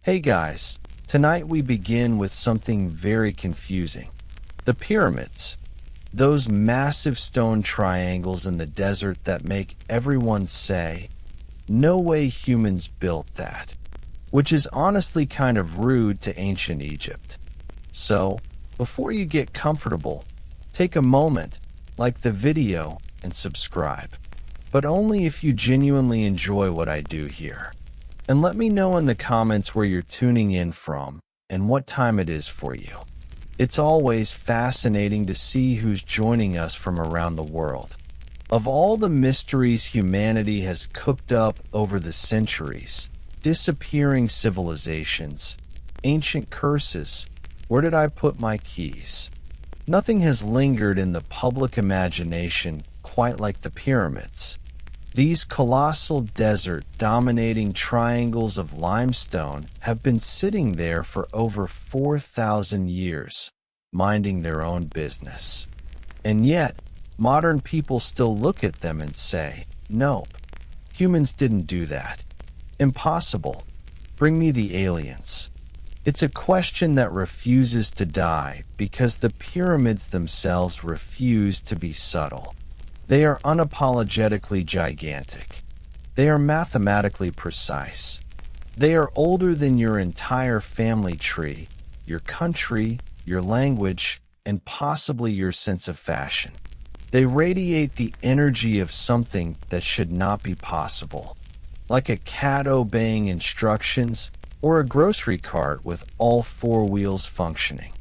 Hey guys, tonight we begin with something very confusing. The pyramids. Those massive stone triangles in the desert that make everyone say, no way humans built that. Which is honestly kind of rude to ancient Egypt. So, before you get comfortable, take a moment, like the video, and subscribe. But only if you genuinely enjoy what I do here. And let me know in the comments where you're tuning in from and what time it is for you. It's always fascinating to see who's joining us from around the world. Of all the mysteries humanity has cooked up over the centuries, disappearing civilizations, ancient curses, where did I put my keys? Nothing has lingered in the public imagination quite like the pyramids. These colossal desert-dominating triangles of limestone have been sitting there for over 4,000 years, minding their own business. And yet, modern people still look at them and say, nope, humans didn't do that. Impossible. Bring me the aliens. It's a question that refuses to die because the pyramids themselves refuse to be subtle. They are unapologetically gigantic. They are mathematically precise. They are older than your entire family tree, your country, your language, and possibly your sense of fashion. They radiate the energy of something that should not be possible, like a cat obeying instructions or a grocery cart with all four wheels functioning.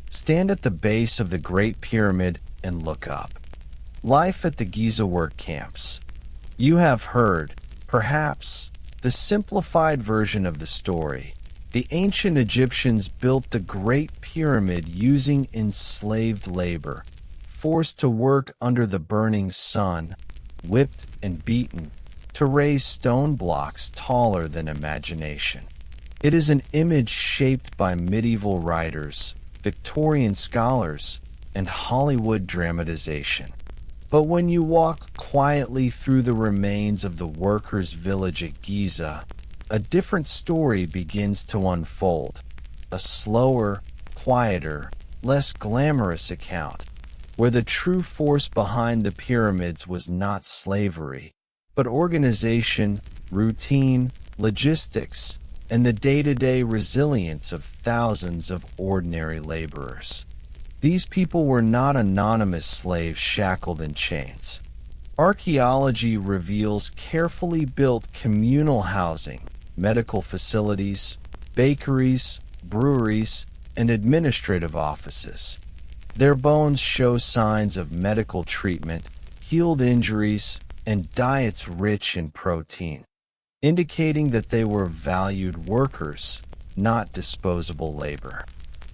Stand at the base of the Great Pyramid and look up. Life at the Giza work camps. You have heard, perhaps, the simplified version of the story. The ancient Egyptians built the Great Pyramid using enslaved labor, forced to work under the burning sun, whipped and beaten, to raise stone blocks taller than imagination. It is an image shaped by medieval writers, Victorian scholars, and Hollywood dramatization. But when you walk quietly through the remains of the workers' village at Giza, a different story begins to unfold. A slower, quieter, less glamorous account, where the true force behind the pyramids was not slavery, but organization, routine, logistics, and the day-to-day resilience of thousands of ordinary laborers. These people were not anonymous slaves shackled in chains. Archaeology reveals carefully built communal housing, medical facilities, bakeries, breweries, and administrative offices. Their bones show signs of medical treatment, healed injuries, and diets rich in protein, indicating that they were valued workers, not disposable labor.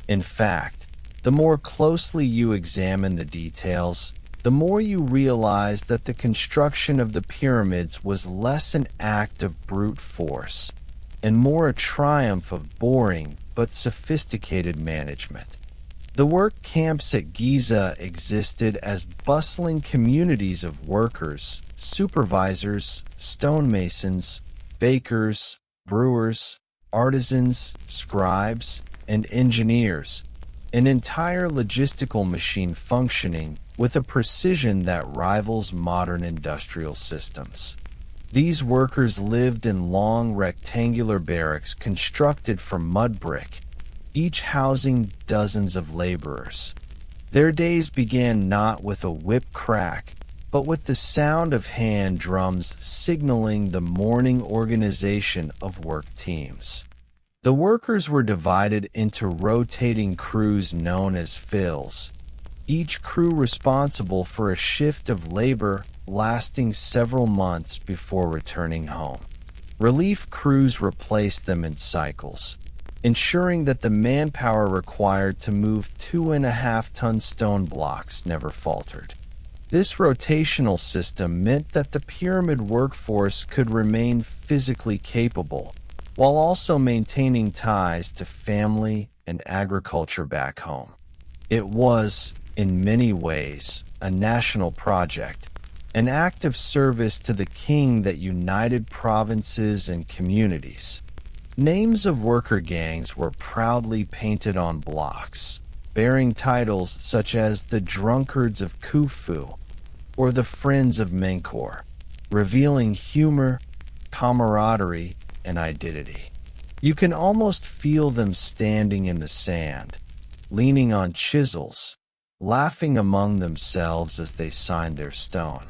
In fact, the more closely you examine the details, the more you realize that the construction of the pyramids was less an act of brute force and more a triumph of boring but sophisticated management. The work camps at Giza existed as bustling communities of workers, supervisors, stonemasons, bakers, brewers, artisans, scribes, and engineers, an entire logistical machine functioning with a precision that rivals modern industrial systems. These workers lived in long rectangular barracks constructed from mud brick, each housing dozens of laborers. Their days began not with a whip crack, but with the sound of hand drums signaling the morning organization of work teams. The workers were divided into rotating crews known as fills, each crew responsible for a shift of labor lasting several months before returning home. Relief crews replaced them in cycles, ensuring that the manpower required to move 2.5-ton stone blocks never faltered. This rotational system meant that the pyramid workforce could remain physically capable, while also maintaining ties to family and agriculture back home. It was, in many ways, a national project, an act of service to the king that united provinces and communities. Names of worker gangs were proudly painted on blocks, bearing titles such as the Drunkards of Khufu or the Friends of Menkor, revealing humor, camaraderie, and identity. You can almost feel them standing in the sand, leaning on chisels, laughing among themselves as they signed their stone.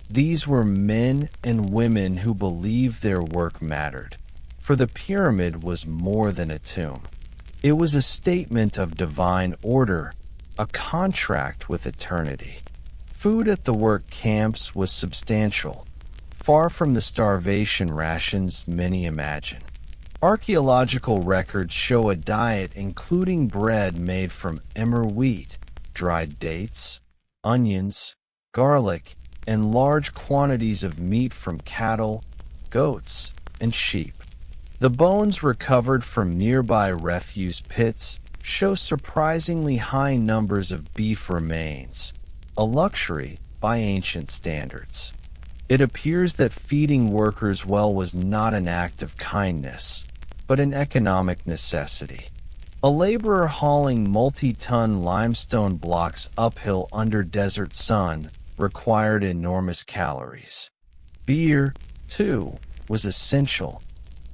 These were men and women who believed their work mattered, for the pyramid was more than a tomb. It was a statement of divine order, a contract with eternity. Food at the work camps was substantial, far from the starvation rations many imagine. Archaeological records show a diet including bread made from emmer wheat, dried dates, onions, garlic, and large quantities of meat from cattle, goats, and sheep. The bones recovered from nearby refuse pits show surprisingly high numbers of beef remains, a luxury by ancient standards. It appears that feeding workers well was not an act of kindness, but an economic necessity. A laborer hauling multi-ton limestone blocks uphill under desert sun required enormous calories. Beer, too, was essential.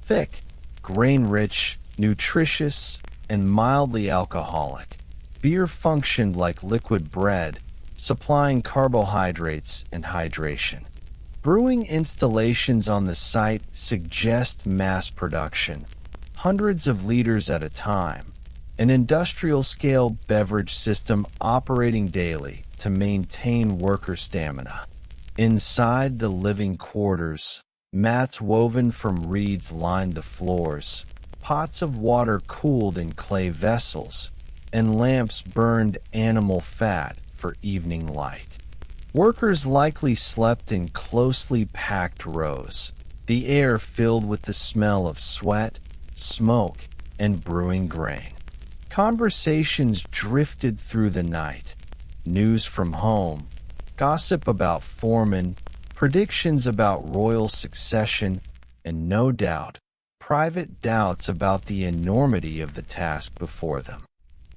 Thick, grain-rich, nutritious, and mildly alcoholic, beer functioned like liquid bread, supplying carbohydrates and hydration. Brewing installations on the site suggest mass production, hundreds of liters at a time, an industrial-scale beverage system operating daily to maintain worker stamina. Inside the living quarters, mats woven from reeds lined the floors, pots of water cooled in clay vessels, and lamps burned animal fat for evening light. Workers likely slept in closely packed rows, the air filled with the smell of sweat, smoke, and brewing grain. Conversations drifted through the night, news from home, gossip about foremen, predictions about royal succession, and no doubt, private doubts about the enormity of the task before them.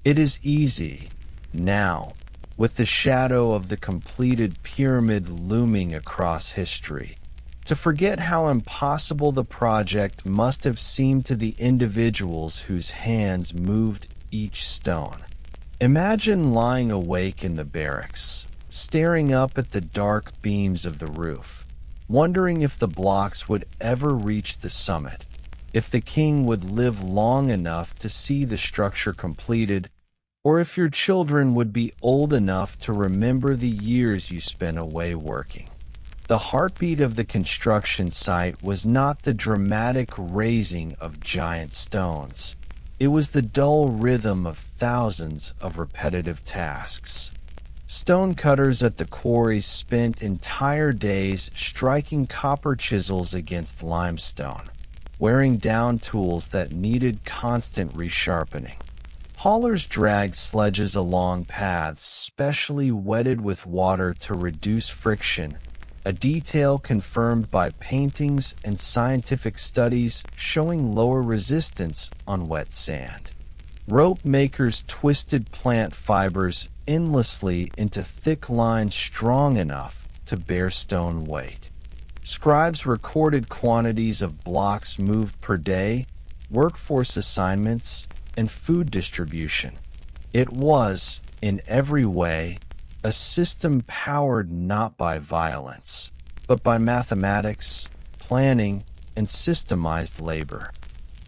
It is easy, now, with the shadow of the completed pyramid looming across history, to forget how impossible the project must have seemed to the individuals whose hands moved each stone. Imagine lying awake in the barracks, staring up at the dark beams of the roof, wondering if the blocks would ever reach the summit, if the king would live long enough to see the structure completed, or if your children would be old enough to remember the years you spent away working. The heartbeat of the construction site was not the dramatic raising of giant stones. It was the dull rhythm of thousands of repetitive tasks. Stonecutters at the quarries spent entire days striking copper chisels against limestone, wearing down tools that needed constant resharpening. Haulers dragged sledges along paths specially wetted with water to reduce friction, a detail confirmed by paintings and scientific studies showing lower resistance on wet sand. Rope makers twisted plant fibers endlessly into thick lines strong enough to bear stone weight. Scribes recorded quantities of blocks moved per day, workforce assignments, and food distribution. It was, in every way, a system powered not by violence, but by mathematics, planning, and systemized labor.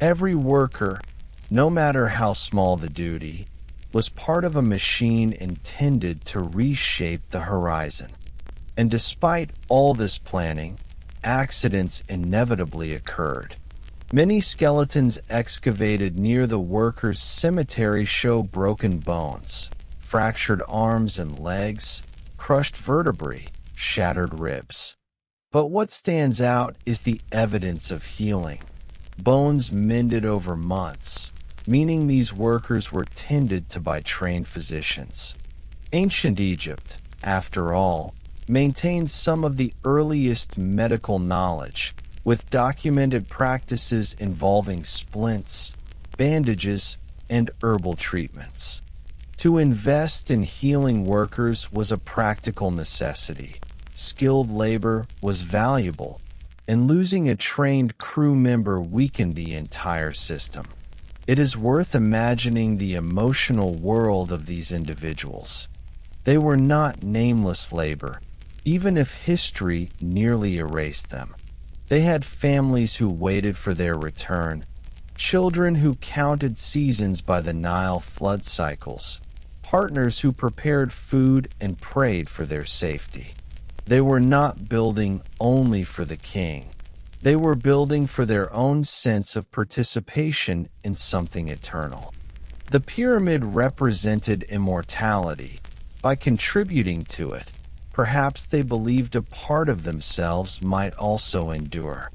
Every worker, no matter how small the duty, was part of a machine intended to reshape the horizon. And despite all this planning, accidents inevitably occurred. Many skeletons excavated near the workers' cemetery show broken bones, fractured arms and legs, crushed vertebrae, shattered ribs. But what stands out is the evidence of healing. Bones mended over months, meaning these workers were tended to by trained physicians. Ancient Egypt, after all, maintained some of the earliest medical knowledge, with documented practices involving splints, bandages, and herbal treatments. To invest in healing workers was a practical necessity. Skilled labor was valuable, and losing a trained crew member weakened the entire system. It is worth imagining the emotional world of these individuals. They were not nameless labor, even if history nearly erased them. They had families who waited for their return, children who counted seasons by the Nile flood cycles, partners who prepared food and prayed for their safety. They were not building only for the king. They were building for their own sense of participation in something eternal. The pyramid represented immortality. By contributing to it, perhaps they believed a part of themselves might also endure.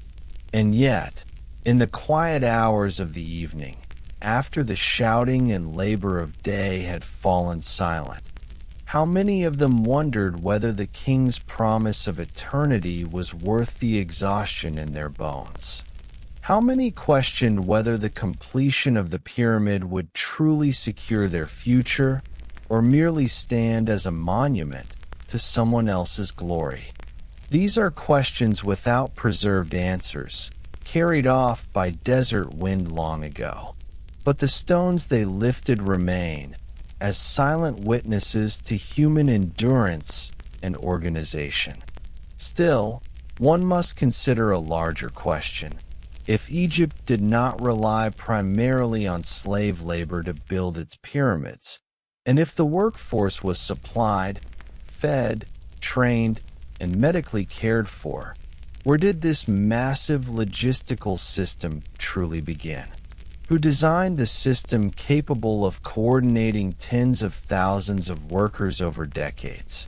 And yet, in the quiet hours of the evening, after the shouting and labor of day had fallen silent, how many of them wondered whether the king's promise of eternity was worth the exhaustion in their bones? How many questioned whether the completion of the pyramid would truly secure their future, or merely stand as a monument to someone else's glory? These are questions without preserved answers, carried off by desert wind long ago. But the stones they lifted remain, as silent witnesses to human endurance and organization. Still, one must consider a larger question. If Egypt did not rely primarily on slave labor to build its pyramids, and if the workforce was supplied, fed, trained, and medically cared for, where did this massive logistical system truly begin? Who designed the system capable of coordinating tens of thousands of workers over decades?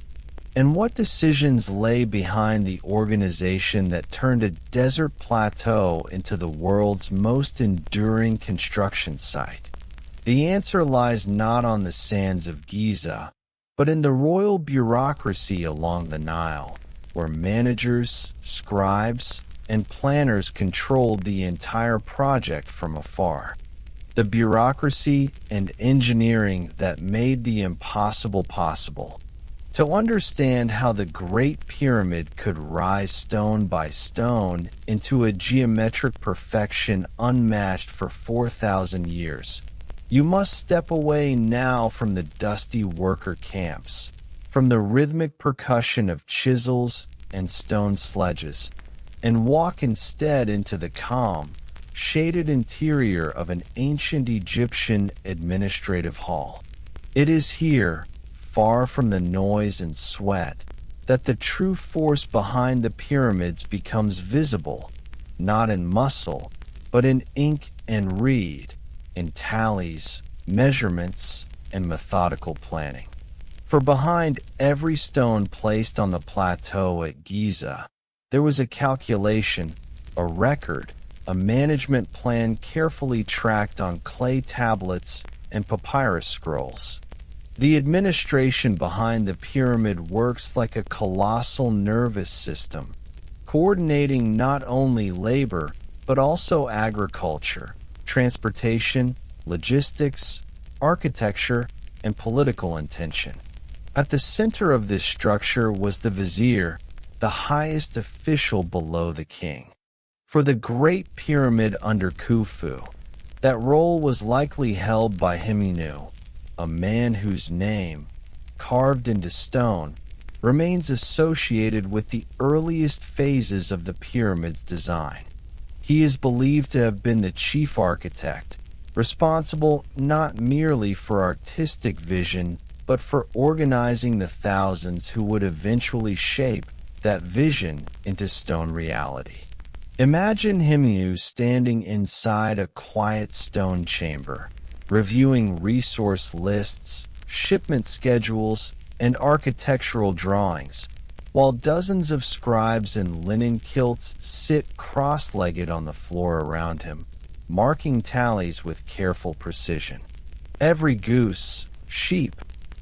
And what decisions lay behind the organization that turned a desert plateau into the world's most enduring construction site? The answer lies not on the sands of Giza, but in the royal bureaucracy along the Nile, where managers, scribes, and planners controlled the entire project from afar. The bureaucracy and engineering that made the impossible possible. To understand how the Great Pyramid could rise stone by stone into a geometric perfection unmatched for 4,000 years, you must step away now from the dusty worker camps, from the rhythmic percussion of chisels and stone sledges, and walk instead into the calm, shaded interior of an ancient Egyptian administrative hall. It is here, far from the noise and sweat, that the true force behind the pyramids becomes visible, not in muscle, but in ink and reed, in tallies, measurements, and methodical planning. For behind every stone placed on the plateau at Giza, there was a calculation, a record, a management plan carefully tracked on clay tablets and papyrus scrolls. The administration behind the pyramid works like a colossal nervous system, coordinating not only labor, but also agriculture, transportation, logistics, architecture, and political intention. At the center of this structure was the vizier, the highest official below the king. For the Great Pyramid under Khufu, that role was likely held by Himenu, a man whose name, carved into stone, remains associated with the earliest phases of the pyramid's design. He is believed to have been the chief architect, responsible not merely for artistic vision, but for organizing the thousands who would eventually shape that vision into stone reality. Imagine Himenu standing inside a quiet stone chamber, reviewing resource lists, shipment schedules, and architectural drawings, while dozens of scribes in linen kilts sit cross-legged on the floor around him, marking tallies with careful precision. Every goose, sheep,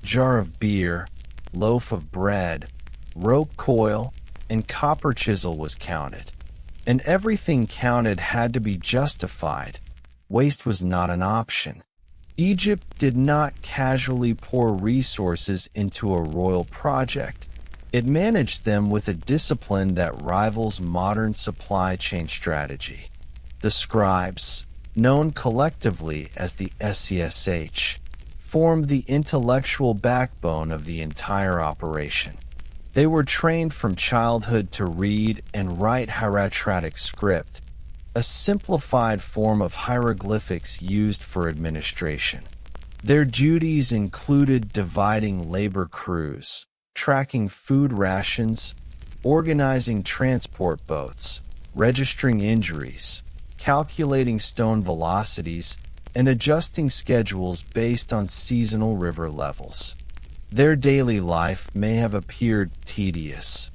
jar of beer, loaf of bread, rope coil, and copper chisel was counted. And everything counted had to be justified. Waste was not an option. Egypt did not casually pour resources into a royal project. It managed them with a discipline that rivals modern supply chain strategy. The scribes, known collectively as the SCSH, formed the intellectual backbone of the entire operation. They were trained from childhood to read and write hieratic script, a simplified form of hieroglyphics used for administration. Their duties included dividing labor crews, tracking food rations, organizing transport boats, registering injuries, calculating stone velocities, and adjusting schedules based on seasonal river levels. Their daily life may have appeared tedious.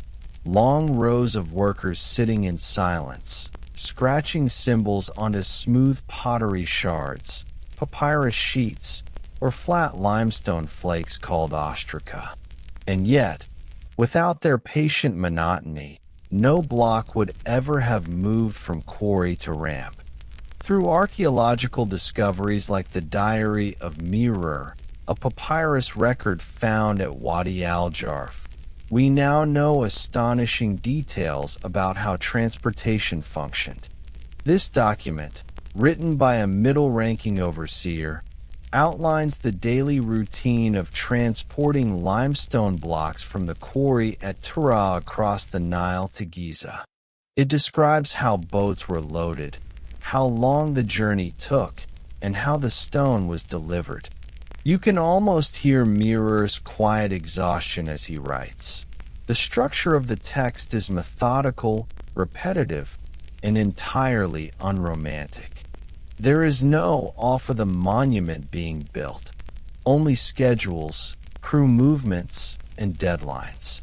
Long rows of workers sitting in silence, scratching symbols onto smooth pottery shards, papyrus sheets, or flat limestone flakes called ostraca. And yet, without their patient monotony, no block would ever have moved from quarry to ramp. Through archaeological discoveries like the Diary of Mirror, a papyrus record found at Wadi al-Jarf, we now know astonishing details about how transportation functioned. This document, written by a middle-ranking overseer, outlines the daily routine of transporting limestone blocks from the quarry at Tura across the Nile to Giza. It describes how boats were loaded, how long the journey took, and how the stone was delivered. You can almost hear Mirror's quiet exhaustion as he writes. The structure of the text is methodical, repetitive, and entirely unromantic. There is no off of the monument being built, only schedules, crew movements, and deadlines.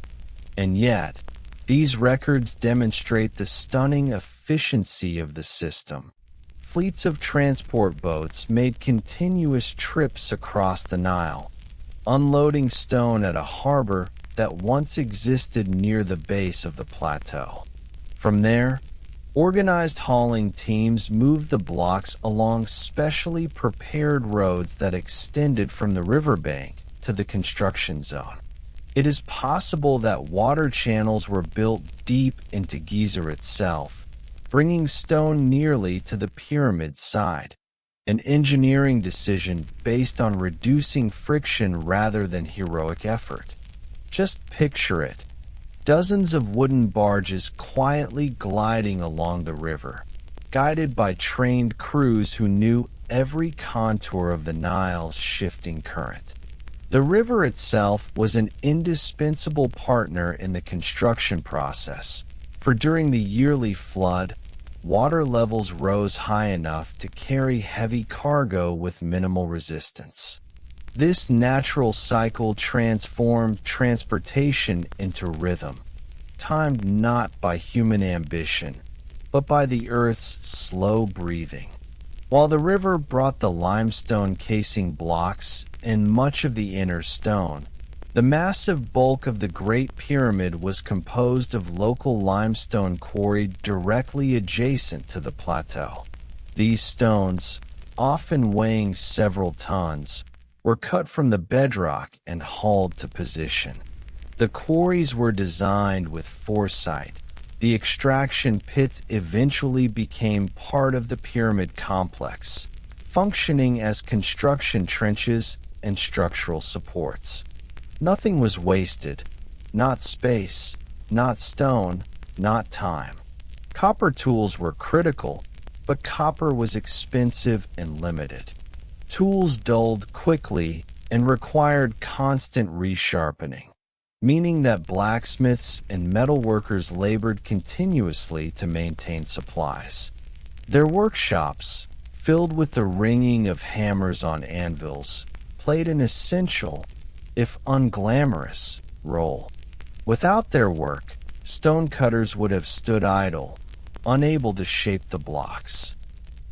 And yet, these records demonstrate the stunning efficiency of the system. Fleets of transport boats made continuous trips across the Nile, unloading stone at a harbor that once existed near the base of the plateau. From there, organized hauling teams moved the blocks along specially prepared roads that extended from the riverbank to the construction zone. It is possible that water channels were built deep into Giza itself, bringing stone nearly to the pyramid's side, an engineering decision based on reducing friction rather than heroic effort. Just picture it. Dozens of wooden barges quietly gliding along the river, guided by trained crews who knew every contour of the Nile's shifting current. The river itself was an indispensable partner in the construction process, for during the yearly flood, water levels rose high enough to carry heavy cargo with minimal resistance. This natural cycle transformed transportation into rhythm, timed not by human ambition, but by the earth's slow breathing. While the river brought the limestone casing blocks and much of the inner stone, the massive bulk of the Great Pyramid was composed of local limestone quarried directly adjacent to the plateau. These stones, often weighing several tons, were cut from the bedrock and hauled to position. The quarries were designed with foresight. The extraction pits eventually became part of the pyramid complex, functioning as construction trenches and structural supports. Nothing was wasted, not space, not stone, not time. Copper tools were critical, but copper was expensive and limited. Tools dulled quickly and required constant resharpening, meaning that blacksmiths and metalworkers labored continuously to maintain supplies. Their workshops, filled with the ringing of hammers on anvils, played an essential, if unglamorous, role. Without their work, stonecutters would have stood idle, unable to shape the blocks.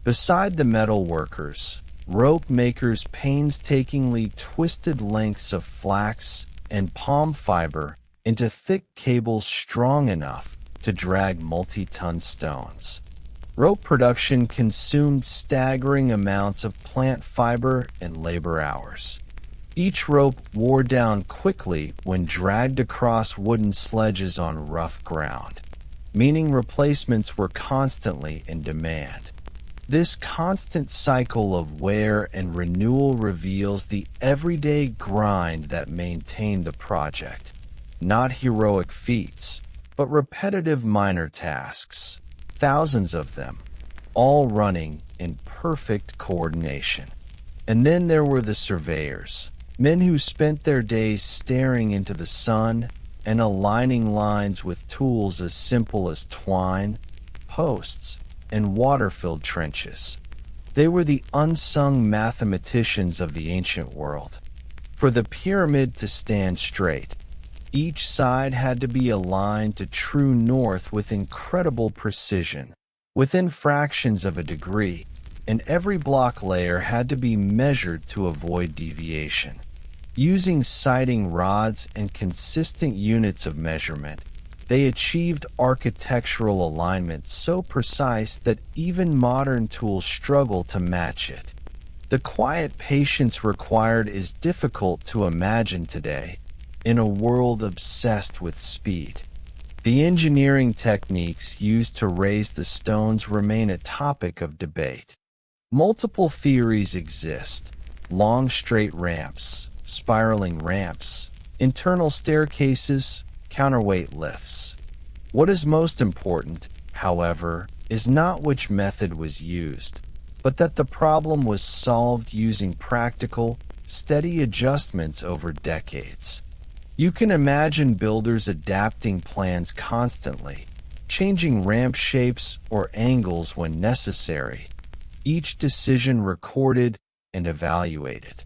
Beside the metal workers, rope makers painstakingly twisted lengths of flax and palm fiber into thick cables strong enough to drag multi-ton stones. Rope production consumed staggering amounts of plant fiber and labor hours. Each rope wore down quickly when dragged across wooden sledges on rough ground, meaning replacements were constantly in demand. This constant cycle of wear and renewal reveals the everyday grind that maintained the project. Not heroic feats, but repetitive minor tasks, thousands of them, all running in perfect coordination. And then there were the surveyors, men who spent their days staring into the sun and aligning lines with tools as simple as twine, posts, and water-filled trenches. They were the unsung mathematicians of the ancient world. For the pyramid to stand straight, each side had to be aligned to true north with incredible precision, within fractions of a degree, and every block layer had to be measured to avoid deviation. Using sighting rods and consistent units of measurement, they achieved architectural alignment so precise that even modern tools struggle to match it. The quiet patience required is difficult to imagine today, in a world obsessed with speed. The engineering techniques used to raise the stones remain a topic of debate. Multiple theories exist: long straight ramps, spiraling ramps, internal staircases, counterweight lifts. What is most important, however, is not which method was used, but that the problem was solved using practical, steady adjustments over decades. You can imagine builders adapting plans constantly, changing ramp shapes or angles when necessary, each decision recorded and evaluated.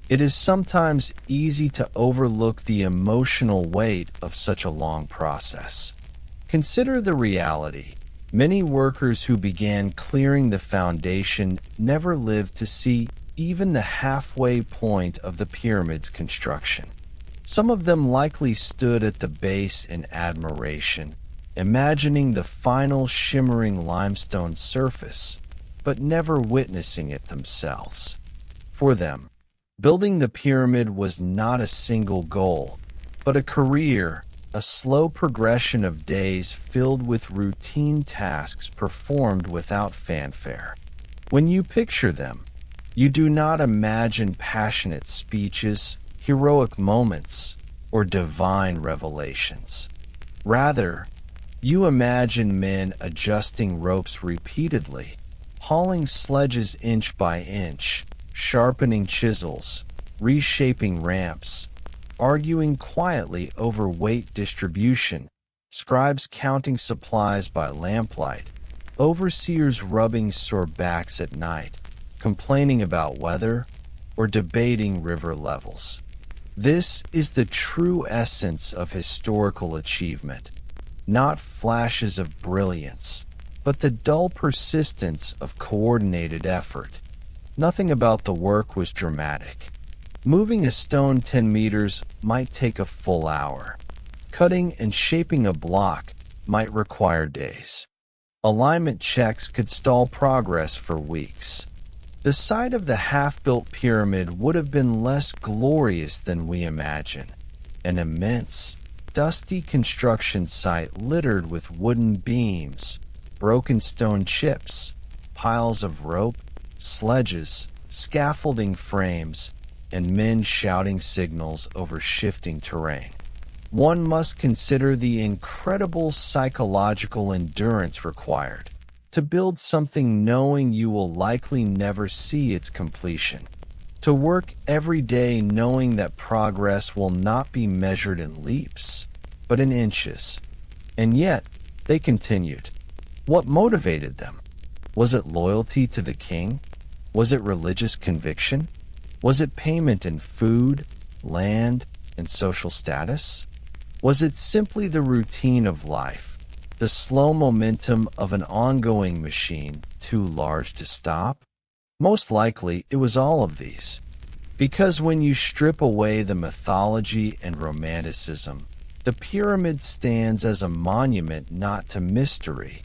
It is sometimes easy to overlook the emotional weight of such a long process. Consider the reality. Many workers who began clearing the foundation never lived to see even the halfway point of the pyramid's construction. Some of them likely stood at the base in admiration, imagining the final shimmering limestone surface, but never witnessing it themselves. For them, building the pyramid was not a single goal, but a career, a slow progression of days filled with routine tasks performed without fanfare. When you picture them, you do not imagine passionate speeches, heroic moments, or divine revelations. Rather, you imagine men adjusting ropes repeatedly, hauling sledges inch by inch, sharpening chisels, reshaping ramps, arguing quietly over weight distribution, scribes counting supplies by lamplight, overseers rubbing sore backs at night, complaining about weather, or debating river levels. This is the true essence of historical achievement, not flashes of brilliance, but the dull persistence of coordinated effort. Nothing about the work was dramatic. Moving a stone 10 meters might take a full hour. Cutting and shaping a block might require days. Alignment checks could stall progress for weeks. The site of the half-built pyramid would have been less glorious than we imagine. An immense, dusty construction site littered with wooden beams, broken stone chips, piles of rope, sledges, scaffolding frames, and men shouting signals over shifting terrain. One must consider the incredible psychological endurance required to build something knowing you will likely never see its completion, to work every day knowing that progress will not be measured in leaps, but in inches. And yet, they continued. What motivated them? Was it loyalty to the king? Was it religious conviction? Was it payment in food, land, and social status? Was it simply the routine of life, the slow momentum of an ongoing machine too large to stop? Most likely, it was all of these. Because when you strip away the mythology and romanticism, The pyramid stands as a monument not to mystery,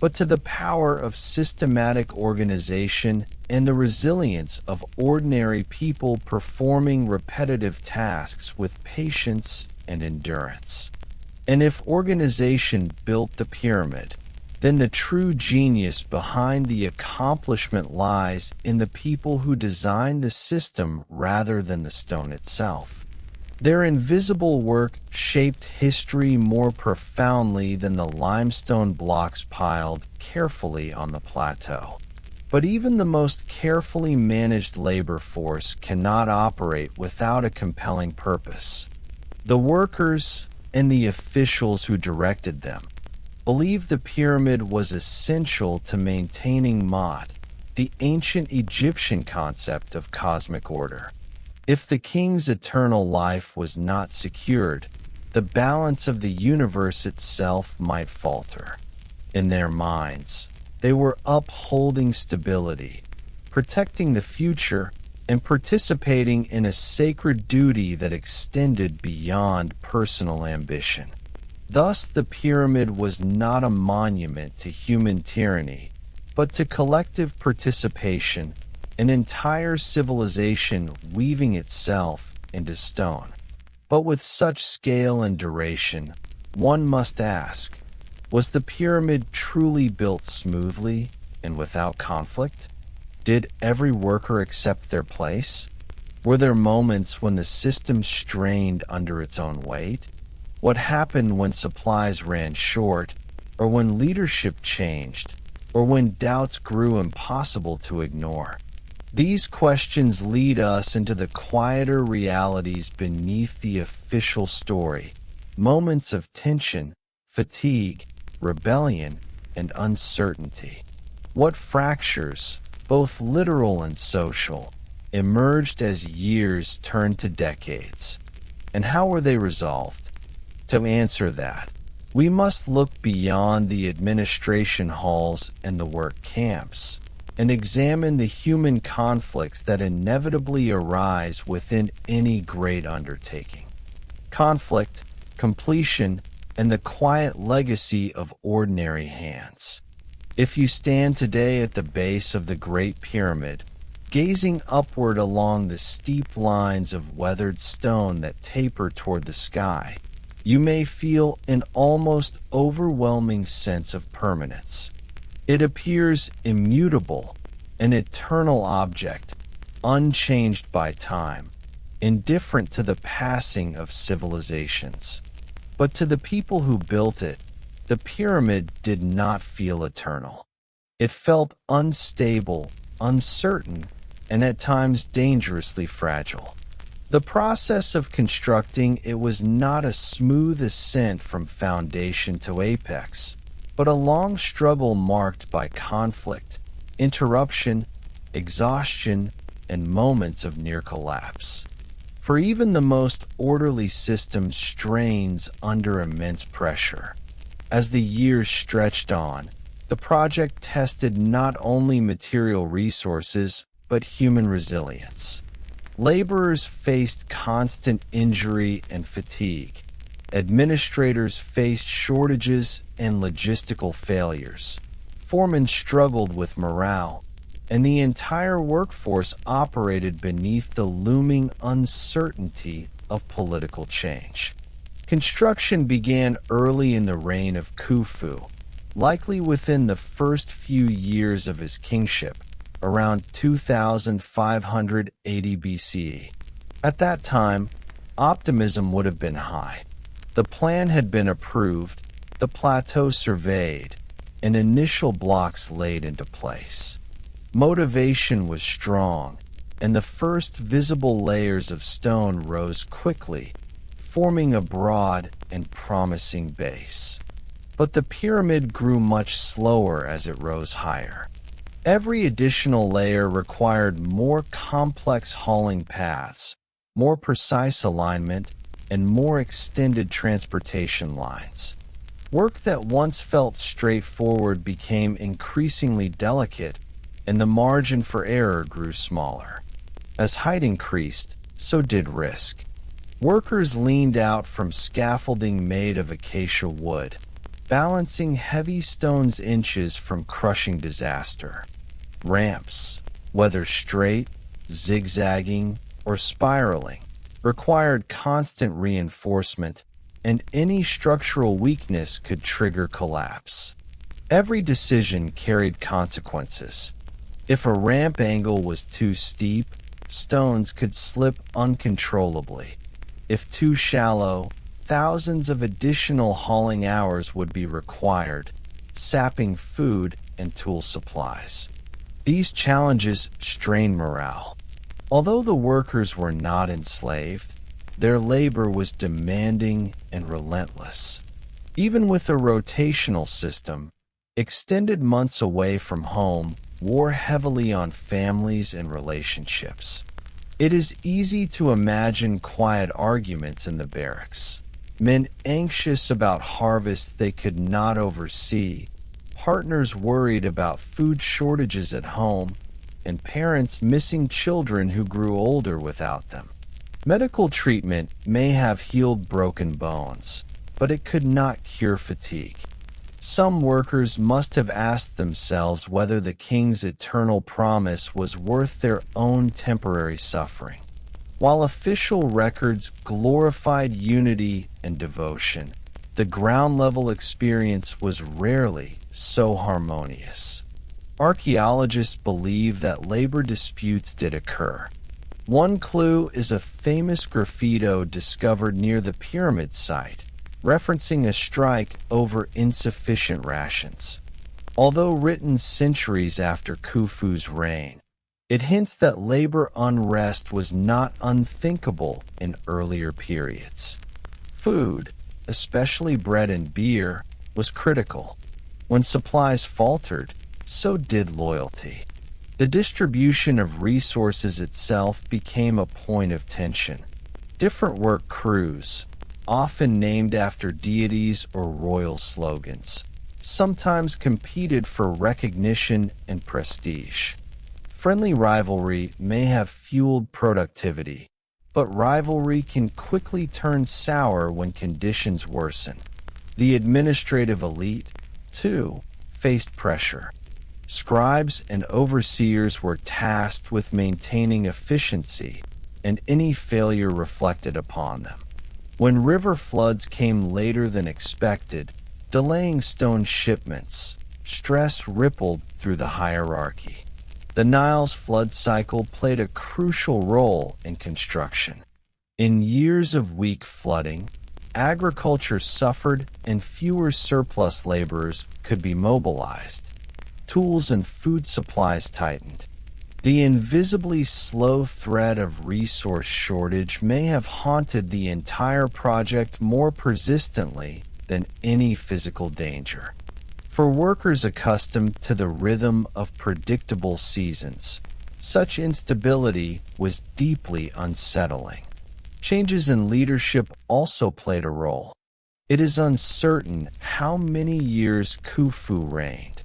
but to the power of systematic organization and the resilience of ordinary people performing repetitive tasks with patience and endurance. And if organization built the pyramid, then the true genius behind the accomplishment lies in the people who designed the system rather than the stone itself. Their invisible work shaped history more profoundly than the limestone blocks piled carefully on the plateau. But even the most carefully managed labor force cannot operate without a compelling purpose. The workers and the officials who directed them believed the pyramid was essential to maintaining Ma'at, the ancient Egyptian concept of cosmic order. If the king's eternal life was not secured, the balance of the universe itself might falter. In their minds, they were upholding stability, protecting the future, and participating in a sacred duty that extended beyond personal ambition. Thus, the pyramid was not a monument to human tyranny, but to collective participation, an entire civilization weaving itself into stone. But with such scale and duration, one must ask, was the pyramid truly built smoothly and without conflict? Did every worker accept their place? Were there moments when the system strained under its own weight? What happened when supplies ran short, or when leadership changed, or when doubts grew impossible to ignore? These questions lead us into the quieter realities beneath the official story, moments of tension, fatigue, rebellion, and uncertainty. What fractures, both literal and social, emerged as years turned to decades? And how were they resolved? To answer that, we must look beyond the administration halls and the work camps and examine the human conflicts that inevitably arise within any great undertaking. Conflict, completion, and the quiet legacy of ordinary hands. If you stand today at the base of the Great Pyramid, gazing upward along the steep lines of weathered stone that taper toward the sky, you may feel an almost overwhelming sense of permanence. It appears immutable, an eternal object, unchanged by time, indifferent to the passing of civilizations. But to the people who built it, the pyramid did not feel eternal. It felt unstable, uncertain, and at times dangerously fragile. The process of constructing it was not a smooth ascent from foundation to apex, but a long struggle marked by conflict, interruption, exhaustion, and moments of near collapse. For even the most orderly system strains under immense pressure. As the years stretched on, the project tested not only material resources, but human resilience. Laborers faced constant injury and fatigue. Administrators faced shortages and logistical failures. Foremen struggled with morale, and the entire workforce operated beneath the looming uncertainty of political change. Construction began early in the reign of Khufu, likely within the first few years of his kingship, around 2580 BCE. At that time, optimism would have been high. The plan had been approved, the plateau surveyed, and initial blocks laid into place. Motivation was strong, and the first visible layers of stone rose quickly, forming a broad and promising base. But the pyramid grew much slower as it rose higher. Every additional layer required more complex hauling paths, more precise alignment, and more extended transportation lines. Work that once felt straightforward became increasingly delicate, and the margin for error grew smaller. As height increased, so did risk. Workers leaned out from scaffolding made of acacia wood, balancing heavy stones inches from crushing disaster. Ramps, whether straight, zigzagging, or spiraling, required constant reinforcement, and any structural weakness could trigger collapse. Every decision carried consequences. If a ramp angle was too steep, stones could slip uncontrollably. If too shallow, thousands of additional hauling hours would be required, sapping food and tool supplies. These challenges strained morale. Although the workers were not enslaved, their labor was demanding and relentless. Even with a rotational system, extended months away from home wore heavily on families and relationships. It is easy to imagine quiet arguments in the barracks. Men anxious about harvests they could not oversee, partners worried about food shortages at home, and parents missing children who grew older without them. Medical treatment may have healed broken bones, but it could not cure fatigue. Some workers must have asked themselves whether the king's eternal promise was worth their own temporary suffering. While official records glorified unity and devotion, the ground-level experience was rarely so harmonious. Archaeologists believe that labor disputes did occur. One clue is a famous graffito discovered near the pyramid site, referencing a strike over insufficient rations. Although written centuries after Khufu's reign, it hints that labor unrest was not unthinkable in earlier periods. Food, especially bread and beer, was critical. When supplies faltered, so did loyalty. The distribution of resources itself became a point of tension. Different work crews, often named after deities or royal slogans, sometimes competed for recognition and prestige. Friendly rivalry may have fueled productivity, but rivalry can quickly turn sour when conditions worsen. The administrative elite, too, faced pressure. Scribes and overseers were tasked with maintaining efficiency, and any failure reflected upon them. When river floods came later than expected, delaying stone shipments, stress rippled through the hierarchy. The Nile's flood cycle played a crucial role in construction. In years of weak flooding, agriculture suffered and fewer surplus laborers could be mobilized. Tools and food supplies tightened. The invisibly slow thread of resource shortage may have haunted the entire project more persistently than any physical danger. For workers accustomed to the rhythm of predictable seasons, such instability was deeply unsettling. Changes in leadership also played a role. It is uncertain how many years Khufu reigned.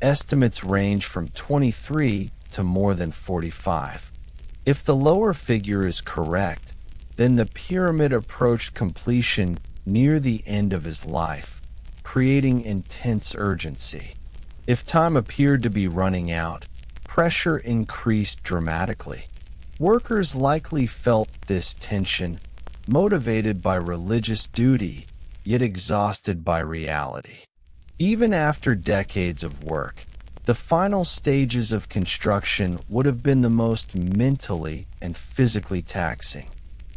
Estimates range from 23 to more than 45. If the lower figure is correct, then the pyramid approached completion near the end of his life, creating intense urgency. If time appeared to be running out, pressure increased dramatically. Workers likely felt this tension, motivated by religious duty, yet exhausted by reality. Even after decades of work, the final stages of construction would have been the most mentally and physically taxing.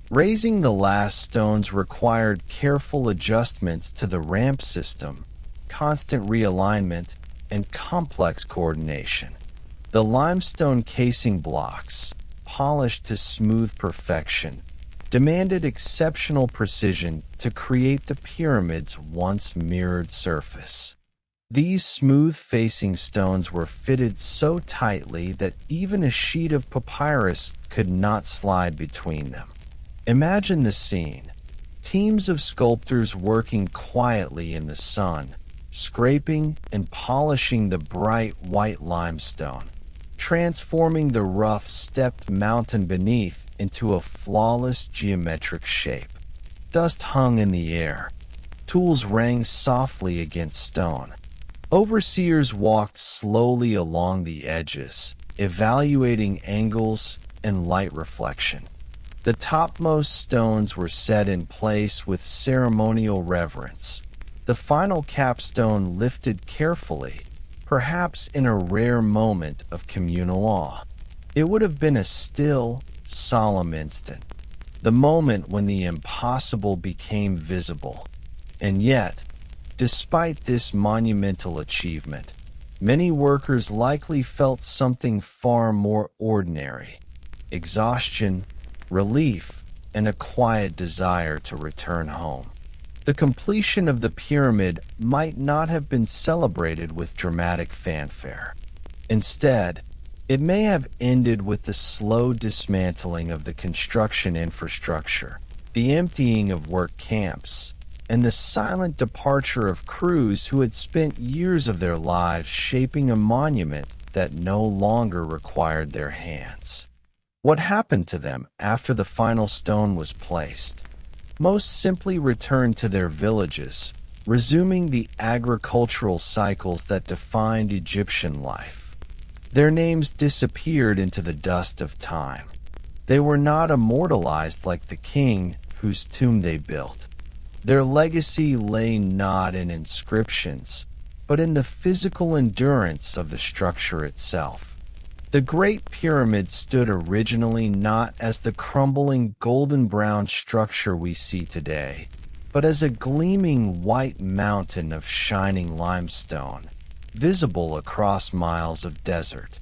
Raising the last stones required careful adjustments to the ramp system, constant realignment, and complex coordination. The limestone casing blocks, polished to smooth perfection, demanded exceptional precision to create the pyramid's once mirrored surface. These smooth-facing stones were fitted so tightly that even a sheet of papyrus could not slide between them. Imagine the scene. Teams of sculptors working quietly in the sun, scraping and polishing the bright white limestone, transforming the rough, stepped mountain beneath into a flawless geometric shape. Dust hung in the air. Tools rang softly against stone. Overseers walked slowly along the edges, evaluating angles and light reflection. The topmost stones were set in place with ceremonial reverence. The final capstone lifted carefully, perhaps in a rare moment of communal awe. It would have been a still, solemn instant, the moment when the impossible became visible. And yet, despite this monumental achievement, many workers likely felt something far more ordinary: exhaustion, relief, and a quiet desire to return home. The completion of the pyramid might not have been celebrated with dramatic fanfare. Instead, it may have ended with the slow dismantling of the construction infrastructure, the emptying of work camps, and the silent departure of crews who had spent years of their lives shaping a monument that no longer required their hands. What happened to them after the final stone was placed? Most simply returned to their villages, resuming the agricultural cycles that defined Egyptian life. Their names disappeared into the dust of time. They were not immortalized like the king whose tomb they built. Their legacy lay not in inscriptions, but in the physical endurance of the structure itself. The Great Pyramid stood originally not as the crumbling golden-brown structure we see today, but as a gleaming white mountain of shining limestone, visible across miles of desert.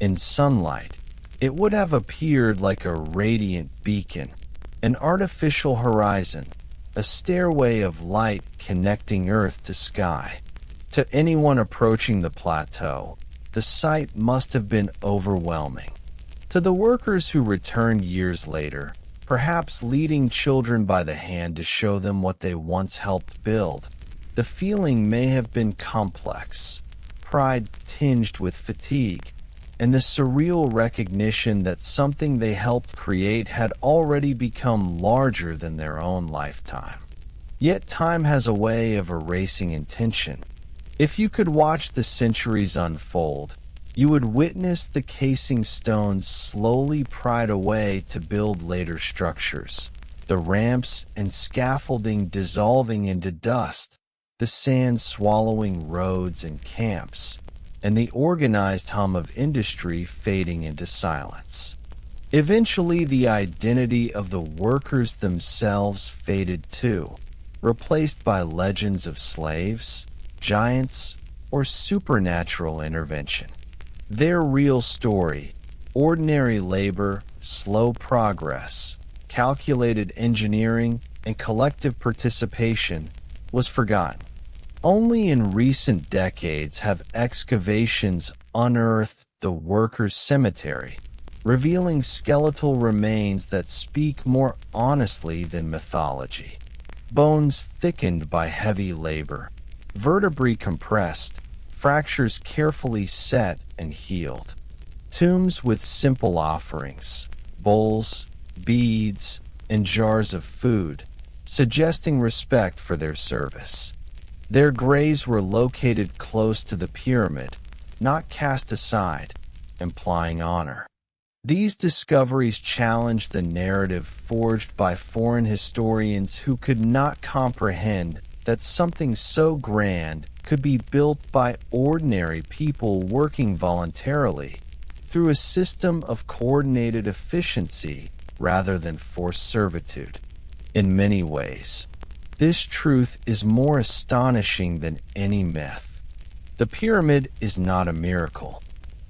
In sunlight, it would have appeared like a radiant beacon, an artificial horizon, a stairway of light connecting earth to sky. To anyone approaching the plateau, the sight must have been overwhelming. To the workers who returned years later, perhaps leading children by the hand to show them what they once helped build, the feeling may have been complex, pride tinged with fatigue, and the surreal recognition that something they helped create had already become larger than their own lifetime. Yet time has a way of erasing intention. If you could watch the centuries unfold, you would witness the casing stones slowly pried away to build later structures, the ramps and scaffolding dissolving into dust, the sand swallowing roads and camps, and the organized hum of industry fading into silence. Eventually, the identity of the workers themselves faded too, replaced by legends of slaves, giants, or supernatural intervention. Their real story, ordinary labor, slow progress, calculated engineering, and collective participation, was forgotten. Only in recent decades have excavations unearthed the workers' cemetery, revealing skeletal remains that speak more honestly than mythology. Bones thickened by heavy labor, vertebrae compressed, fractures carefully set and healed. Tombs with simple offerings, bowls, beads, and jars of food, suggesting respect for their service. Their graves were located close to the pyramid, not cast aside, implying honor. These discoveries challenged the narrative forged by foreign historians who could not comprehend that something so grand could be built by ordinary people working voluntarily through a system of coordinated efficiency rather than forced servitude. In many ways, this truth is more astonishing than any myth. The pyramid is not a miracle.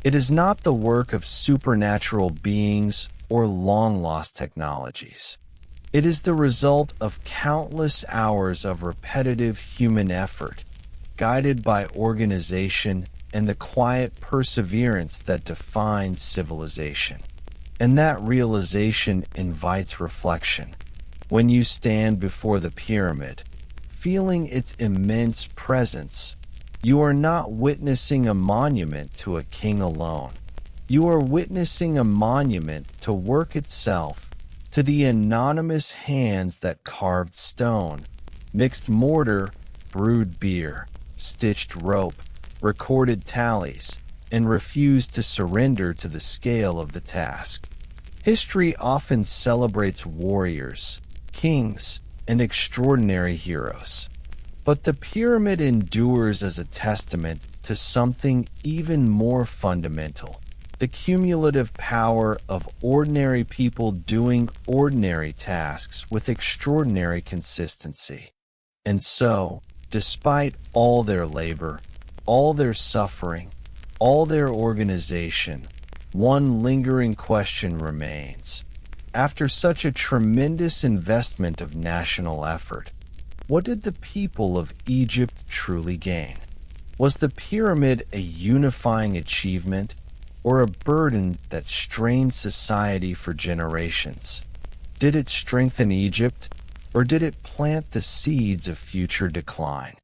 It is not the work of supernatural beings or long-lost technologies. It is the result of countless hours of repetitive human effort, guided by organization and the quiet perseverance that defines civilization. And that realization invites reflection. When you stand before the pyramid, feeling its immense presence, you are not witnessing a monument to a king alone. You are witnessing a monument to work itself, to the anonymous hands that carved stone, mixed mortar, brewed beer, stitched rope, recorded tallies, and refused to surrender to the scale of the task. History often celebrates warriors, kings, and extraordinary heroes. But the pyramid endures as a testament to something even more fundamental: the cumulative power of ordinary people doing ordinary tasks with extraordinary consistency. And so, despite all their labor, all their suffering, all their organization, one lingering question remains. After such a tremendous investment of national effort, what did the people of Egypt truly gain? Was the pyramid a unifying achievement, or a burden that strained society for generations? Did it strengthen Egypt, or did it plant the seeds of future decline?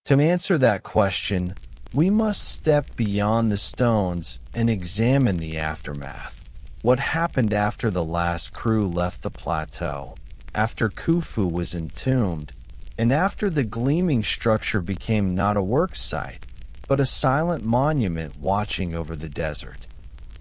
To answer that question, we must step beyond the stones and examine the aftermath. What happened after the last crew left the plateau, after Khufu was entombed, and after the gleaming structure became not a work site, but a silent monument watching over the desert.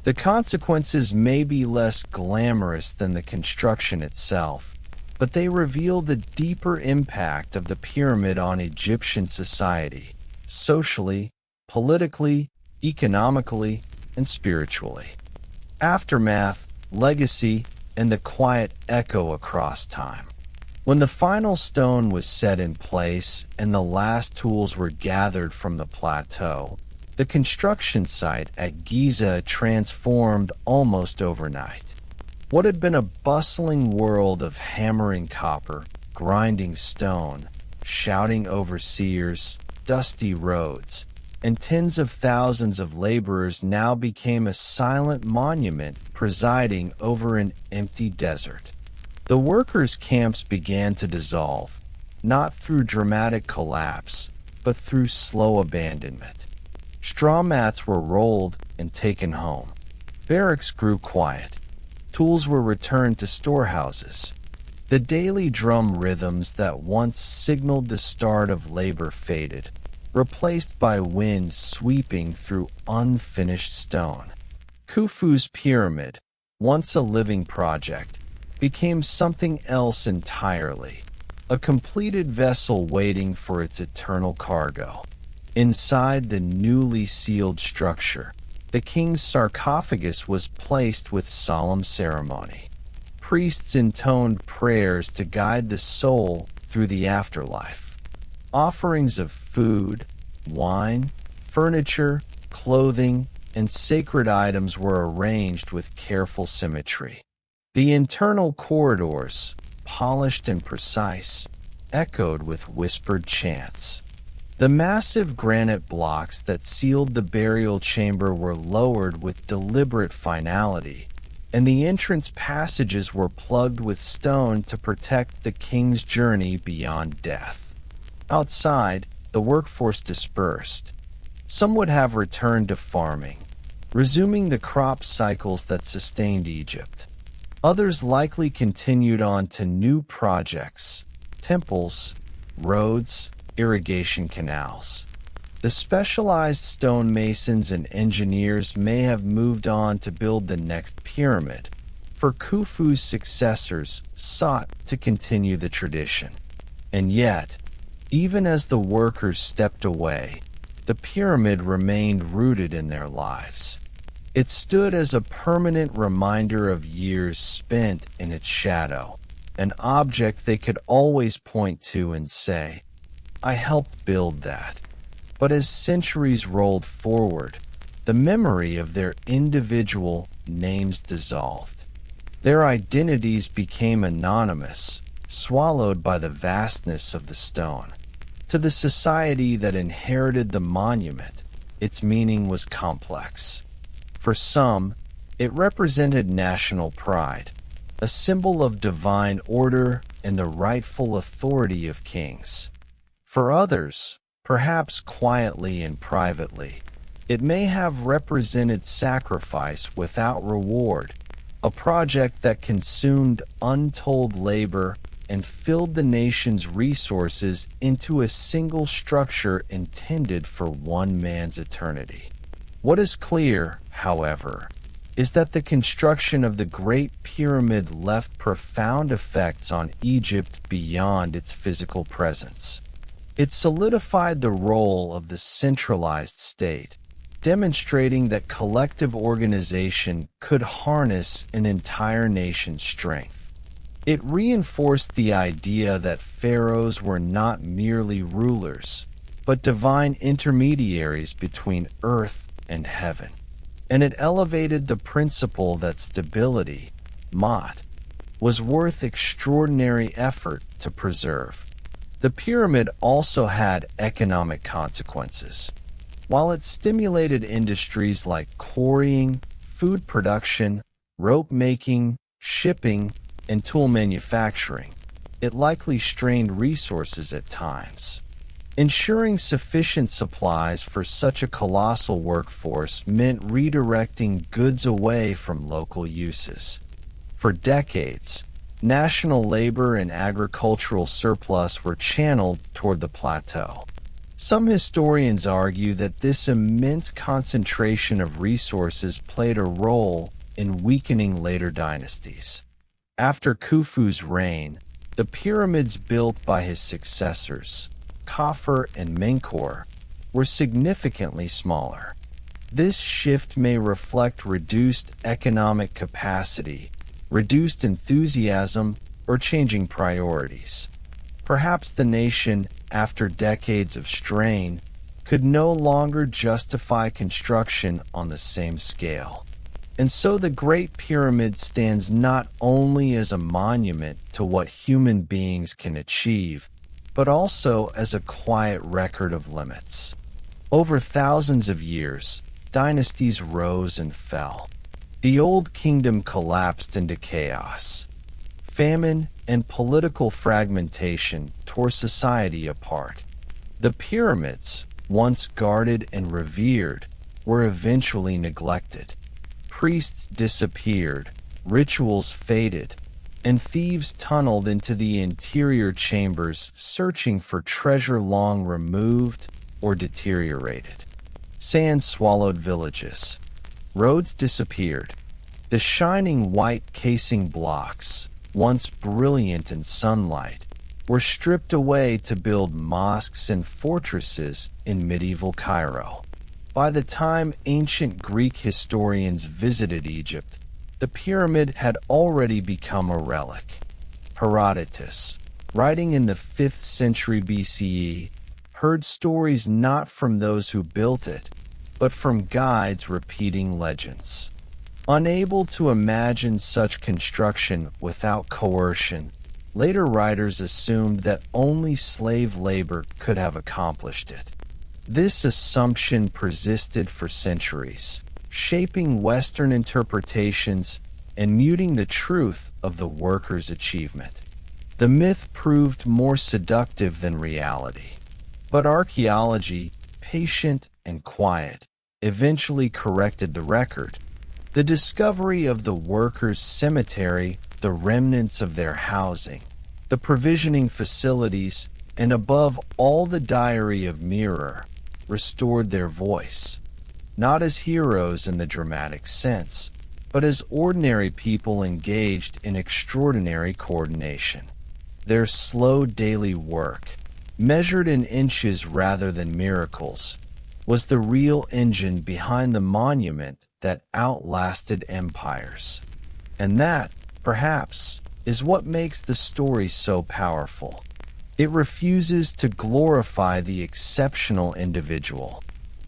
The consequences may be less glamorous than the construction itself, but they reveal the deeper impact of the pyramid on Egyptian society, socially, politically, economically, and spiritually. Aftermath, legacy, and the quiet echo across time. When the final stone was set in place and the last tools were gathered from the plateau, the construction site at Giza transformed almost overnight. What had been a bustling world of hammering copper, grinding stone, shouting overseers, dusty roads, and tens of thousands of laborers now became a silent monument presiding over an empty desert. The workers' camps began to dissolve, not through dramatic collapse, but through slow abandonment. Straw mats were rolled and taken home. Barracks grew quiet. Tools were returned to storehouses. The daily drum rhythms that once signaled the start of labor faded, replaced by wind sweeping through unfinished stone. Khufu's pyramid, once a living project, became something else entirely, a completed vessel waiting for its eternal cargo. Inside the newly sealed structure, the king's sarcophagus was placed with solemn ceremony. Priests intoned prayers to guide the soul through the afterlife. Offerings of food, wine, furniture, clothing, and sacred items were arranged with careful symmetry. The internal corridors, polished and precise, echoed with whispered chants. The massive granite blocks that sealed the burial chamber were lowered with deliberate finality, and the entrance passages were plugged with stone to protect the king's journey beyond death. Outside, the workforce dispersed. Some would have returned to farming, resuming the crop cycles that sustained Egypt. Others likely continued on to new projects, temples, roads, irrigation canals. The specialized stonemasons and engineers may have moved on to build the next pyramid, for Khufu's successors sought to continue the tradition. And yet, even as the workers stepped away, the pyramid remained rooted in their lives. It stood as a permanent reminder of years spent in its shadow, an object they could always point to and say, "I helped build that." But as centuries rolled forward, the memory of their individual names dissolved. Their identities became anonymous, swallowed by the vastness of the stone. To the society that inherited the monument, its meaning was complex. For some, it represented national pride, a symbol of divine order and the rightful authority of kings. For others, perhaps quietly and privately, It may have represented sacrifice without reward, a project that consumed untold labor and filled the nation's resources into a single structure intended for one man's eternity. What is clear, however, is that the construction of the Great Pyramid left profound effects on Egypt beyond its physical presence. It solidified the role of the centralized state, demonstrating that collective organization could harness an entire nation's strength. It reinforced the idea that pharaohs were not merely rulers, but divine intermediaries between earth and heaven. And it elevated the principle that stability, Mot, was worth extraordinary effort to preserve. The pyramid also had economic consequences. While it stimulated industries like quarrying, food production, rope making, shipping, and tool manufacturing, it likely strained resources at times. Ensuring sufficient supplies for such a colossal workforce meant redirecting goods away from local uses. For decades, national labor and agricultural surplus were channeled toward the plateau. Some historians argue that this immense concentration of resources played a role in weakening later dynasties. After Khufu's reign, the pyramids built by his successors, Khafre and Menkaure, were significantly smaller. This shift may reflect reduced economic capacity, reduced enthusiasm, or changing priorities. Perhaps the nation, after decades of strain, could no longer justify construction on the same scale. And so the Great Pyramid stands not only as a monument to what human beings can achieve, but also as a quiet record of limits. Over thousands of years, dynasties rose and fell. The Old Kingdom collapsed into chaos. Famine and political fragmentation tore society apart. The pyramids, once guarded and revered, were eventually neglected. Priests disappeared, rituals faded, and thieves tunneled into the interior chambers searching for treasure long removed or deteriorated. Sand swallowed villages. Roads disappeared. The shining white casing blocks, once brilliant in sunlight, were stripped away to build mosques and fortresses in medieval Cairo. By the time ancient Greek historians visited Egypt, the pyramid had already become a relic. Herodotus, writing in the 5th century BCE, heard stories not from those who built it, but from guides repeating legends. Unable to imagine such construction without coercion, later writers assumed that only slave labor could have accomplished it. This assumption persisted for centuries, shaping Western interpretations and muting the truth of the worker's achievement. The myth proved more seductive than reality. But archaeology, patient and quiet, eventually corrected the record. The discovery of the workers' cemetery, the remnants of their housing, the provisioning facilities, and above all the diary of Mirror, restored their voice, not as heroes in the dramatic sense, but as ordinary people engaged in extraordinary coordination. Their slow daily work, measured in inches rather than miracles, was the real engine behind the monument that outlasted empires. And that, perhaps, is what makes the story so powerful. It refuses to glorify the exceptional individual.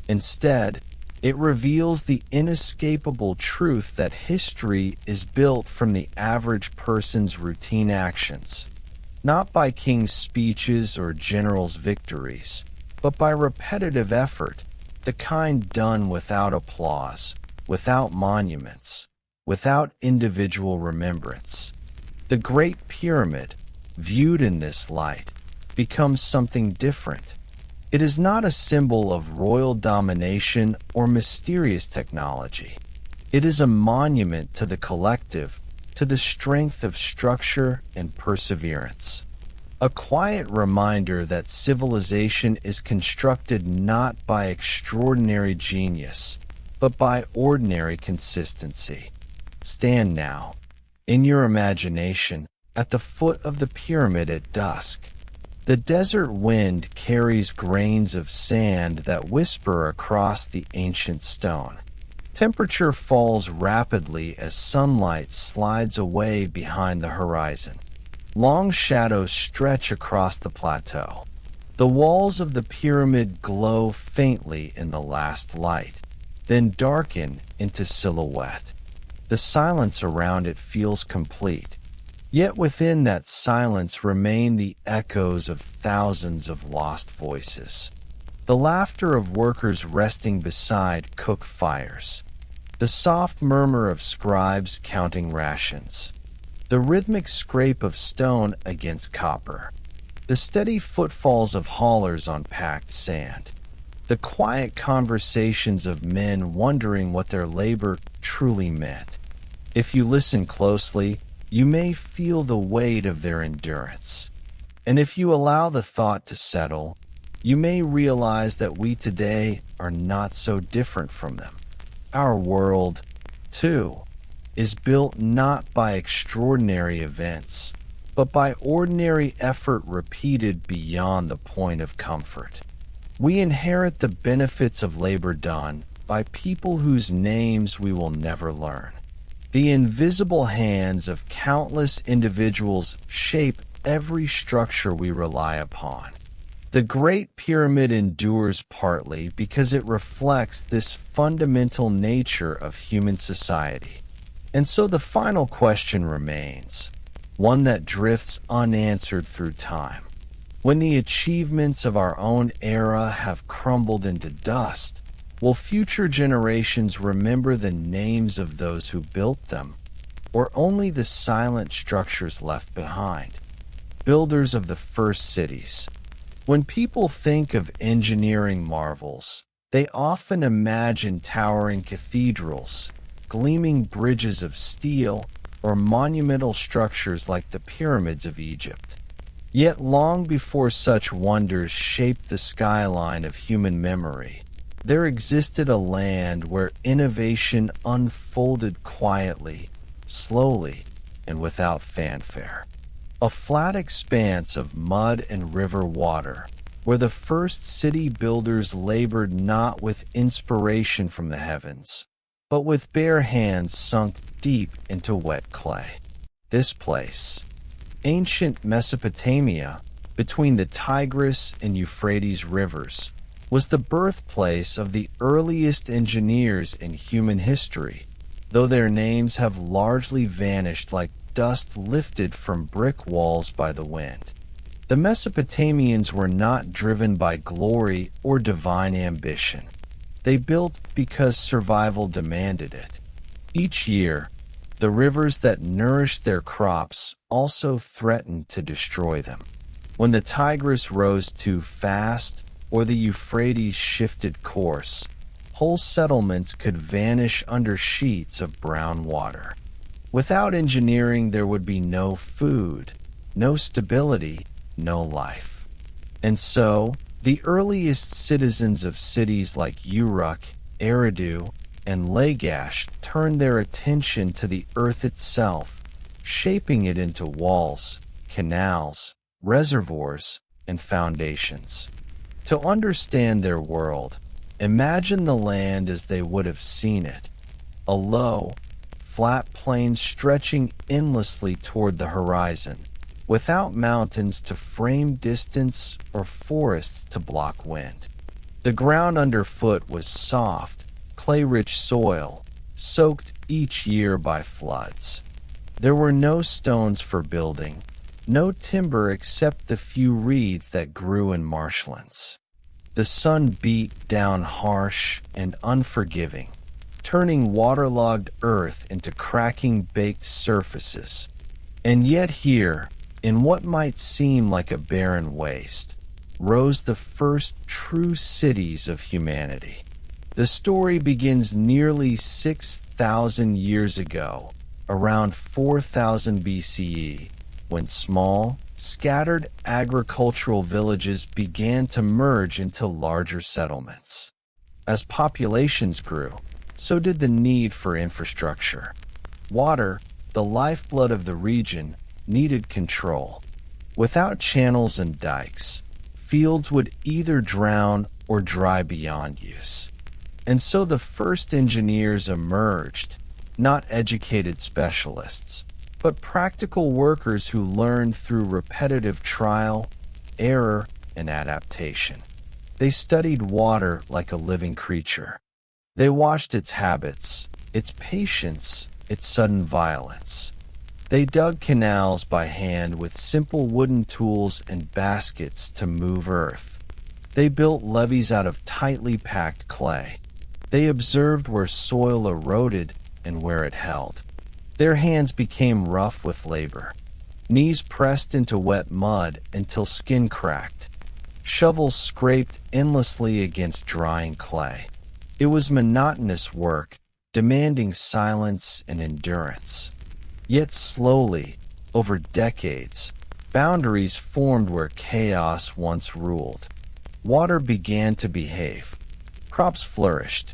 Instead, it reveals the inescapable truth that history is built from the average person's routine actions, not by kings' speeches or generals' victories, but by repetitive effort, the kind done without applause, without monuments, without individual remembrance. The Great Pyramid, viewed in this light, becomes something different. It is not a symbol of royal domination or mysterious technology. It is a monument to the collective, to the strength of structure and perseverance. A quiet reminder that civilization is constructed not by extraordinary genius, but by ordinary consistency. Stand now, in your imagination, at the foot of the pyramid at dusk. The desert wind carries grains of sand that whisper across the ancient stone. Temperature falls rapidly as sunlight slides away behind the horizon. Long shadows stretch across the plateau. The walls of the pyramid glow faintly in the last light, then darken into silhouette. The silence around it feels complete. Yet within that silence remain the echoes of thousands of lost voices. The laughter of workers resting beside cook fires. The soft murmur of scribes counting rations. The rhythmic scrape of stone against copper. The steady footfalls of haulers on packed sand. The quiet conversations of men wondering what their labor truly meant. If you listen closely, you may feel the weight of their endurance. And if you allow the thought to settle, you may realize that we today are not so different from them. Our world, too, is built not by extraordinary events, but by ordinary effort repeated beyond the point of comfort. We inherit the benefits of labor done by people whose names we will never learn. The invisible hands of countless individuals shape every structure we rely upon. The Great Pyramid endures partly because it reflects this fundamental nature of human society. And so the final question remains, one that drifts unanswered through time. When the achievements of our own era have crumbled into dust, will future generations remember the names of those who built them, or only the silent structures left behind? Builders of the first cities. When people think of engineering marvels, they often imagine towering cathedrals, gleaming bridges of steel, or monumental structures like the pyramids of Egypt. Yet long before such wonders shaped the skyline of human memory, there existed a land where innovation unfolded quietly, slowly, and without fanfare. A flat expanse of mud and river water, where the first city builders labored not with inspiration from the heavens, but with bare hands sunk deep into wet clay. This place, ancient Mesopotamia, between the Tigris and Euphrates rivers, was the birthplace of the earliest engineers in human history, though their names have largely vanished like dust lifted from brick walls by the wind. The Mesopotamians were not driven by glory or divine ambition. They built because survival demanded it. Each year, the rivers that nourished their crops also threatened to destroy them. When the Tigris rose too fast, or the Euphrates shifted course, whole settlements could vanish under sheets of brown water. Without engineering, there would be no food, no stability, no life. And so, the earliest citizens of cities like Uruk, Eridu, and Lagash turned their attention to the earth itself, shaping it into walls, canals, reservoirs, and foundations. To understand their world, imagine the land as they would have seen it, a low, flat plain stretching endlessly toward the horizon, without mountains to frame distance or forests to block wind. The ground underfoot was soft, clay-rich soil, soaked each year by floods. There were no stones for building, no timber except the few reeds that grew in marshlands. The sun beat down harsh and unforgiving, turning waterlogged earth into cracking baked surfaces. And yet here, in what might seem like a barren waste, rose the first true cities of humanity. The story begins nearly 6,000 years ago, around 4000 BCE, when small, scattered agricultural villages began to merge into larger settlements. As populations grew, so did the need for infrastructure. Water, the lifeblood of the region, needed control. Without channels and dikes, fields would either drown or dry beyond use. And so the first engineers emerged, not educated specialists, but practical workers who learned through repetitive trial, error, and adaptation. They studied water like a living creature. They watched its habits, its patience, its sudden violence. They dug canals by hand with simple wooden tools and baskets to move earth. They built levees out of tightly packed clay. They observed where soil eroded and where it held. Their hands became rough with labor. Knees pressed into wet mud until skin cracked. Shovels scraped endlessly against drying clay. It was monotonous work, demanding silence and endurance. Yet slowly, over decades, boundaries formed where chaos once ruled. Water began to behave. Crops flourished.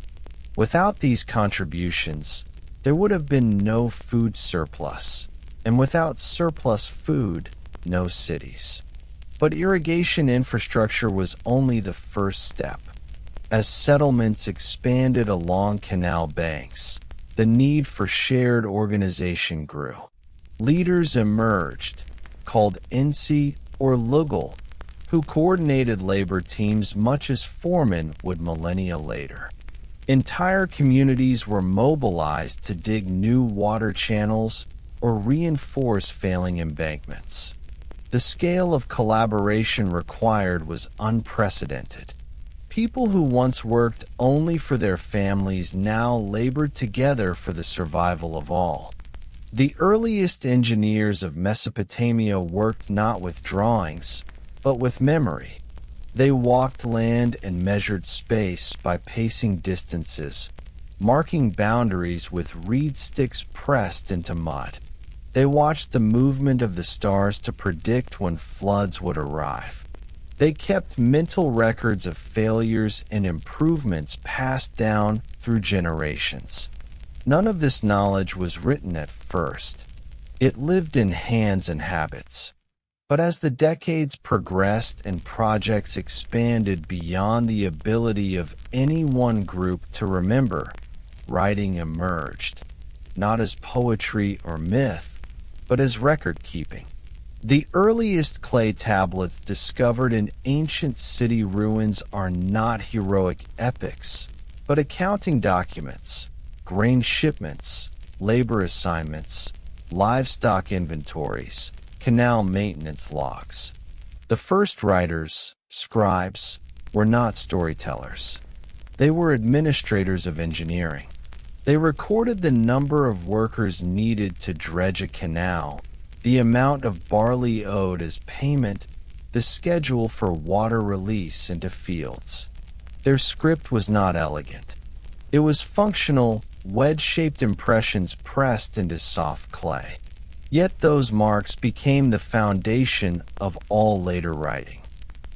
Without these contributions, there would have been no food surplus, and without surplus food, no cities. But irrigation infrastructure was only the first step. As settlements expanded along canal banks, the need for shared organization grew. Leaders emerged, called insi or lugul, who coordinated labor teams much as foremen would millennia later. Entire communities were mobilized to dig new water channels or reinforce failing embankments. The scale of collaboration required was unprecedented. People who once worked only for their families now labored together for the survival of all. The earliest engineers of Mesopotamia worked not with drawings, but with memory. They walked land and measured space by pacing distances, marking boundaries with reed sticks pressed into mud. They watched the movement of the stars to predict when floods would arrive. They kept mental records of failures and improvements passed down through generations. None of this knowledge was written at first. It lived in hands and habits. But as the decades progressed and projects expanded beyond the ability of any one group to remember, writing emerged, not as poetry or myth, but as record-keeping. The earliest clay tablets discovered in ancient city ruins are not heroic epics, but accounting documents, grain shipments, labor assignments, livestock inventories, canal maintenance logs. The first writers, scribes, were not storytellers. They were administrators of engineering. They recorded the number of workers needed to dredge a canal, the amount of barley owed as payment, the schedule for water release into fields. Their script was not elegant. It was functional, wedge-shaped impressions pressed into soft clay. Yet those marks became the foundation of all later writing.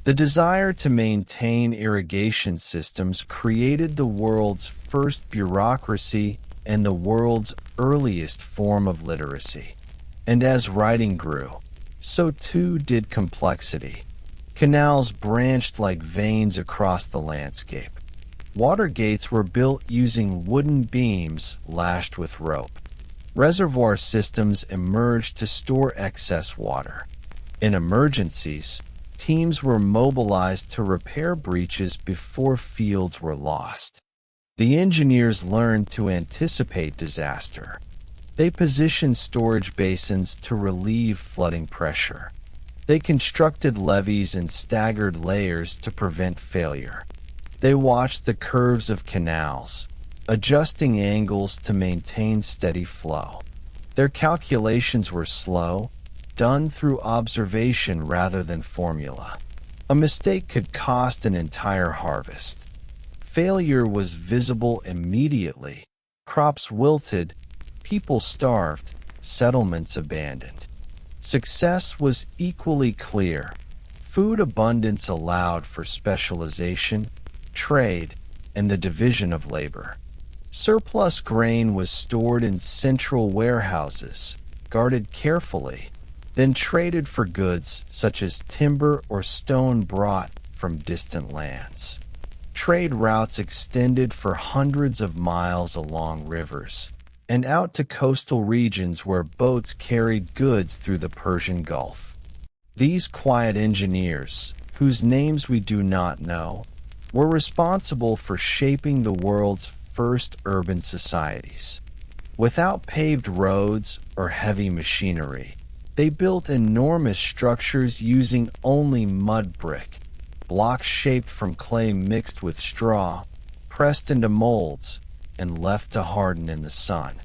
The desire to maintain irrigation systems created the world's first bureaucracy and the world's earliest form of literacy. And as writing grew, so too did complexity. Canals branched like veins across the landscape. Water gates were built using wooden beams lashed with rope. Reservoir systems emerged to store excess water. In emergencies, teams were mobilized to repair breaches before fields were lost. The engineers learned to anticipate disaster. They positioned storage basins to relieve flooding pressure. They constructed levees in staggered layers to prevent failure. They watched the curves of canals, adjusting angles to maintain steady flow. Their calculations were slow, done through observation rather than formula. A mistake could cost an entire harvest. Failure was visible immediately. Crops wilted, people starved, settlements abandoned. Success was equally clear. Food abundance allowed for specialization, trade, and the division of labor. Surplus grain was stored in central warehouses, guarded carefully, then traded for goods such as timber or stone brought from distant lands. Trade routes extended for hundreds of miles along rivers and out to coastal regions where boats carried goods through the Persian Gulf. These quiet engineers, whose names we do not know, were responsible for shaping the world's first urban societies. Without paved roads or heavy machinery, they built enormous structures using only mud brick, blocks shaped from clay mixed with straw, pressed into molds, and left to harden in the sun.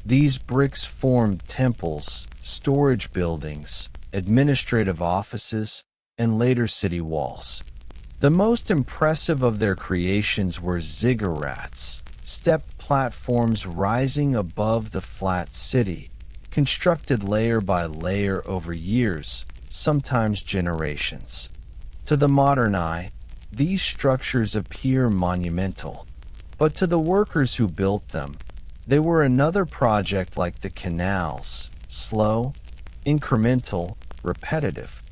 These bricks formed temples, storage buildings, administrative offices, and later city walls. The most impressive of their creations were ziggurats, stepped platforms rising above the flat city, constructed layer by layer over years, sometimes generations. To the modern eye, these structures appear monumental, but to the workers who built them, they were another project like the canals, slow, incremental, repetitive.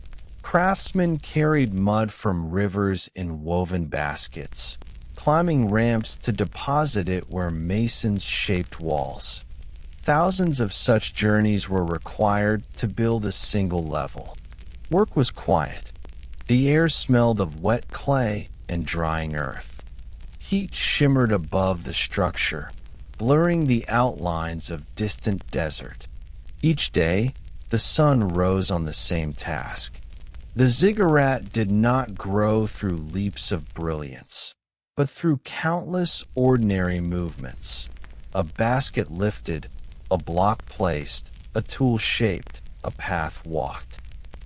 Craftsmen carried mud from rivers in woven baskets, climbing ramps to deposit it where masons shaped walls. Thousands of such journeys were required to build a single level. Work was quiet. The air smelled of wet clay and drying earth. Heat shimmered above the structure, blurring the outlines of distant desert. Each day, the sun rose on the same task. The ziggurat did not grow through leaps of brilliance, but through countless ordinary movements. A basket lifted, a block placed, a tool shaped, a path walked.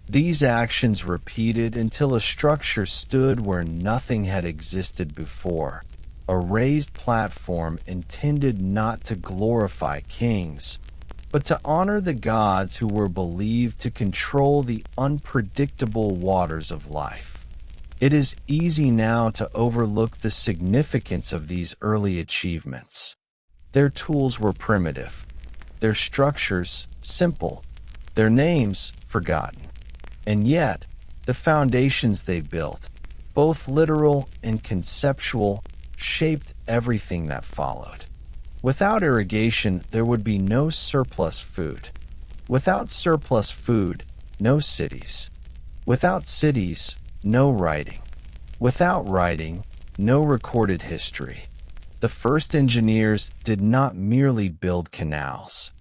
These actions repeated until a structure stood where nothing had existed before, a raised platform intended not to glorify kings, but to honor the gods who were believed to control the unpredictable waters of life. It is easy now to overlook the significance of these early achievements. Their tools were primitive, their structures simple, their names forgotten. And yet, the foundations they built, both literal and conceptual, shaped everything that followed. Without irrigation, there would be no surplus food. Without surplus food, no cities. Without cities, no writing. Without writing, no recorded history. The first engineers did not merely build canals.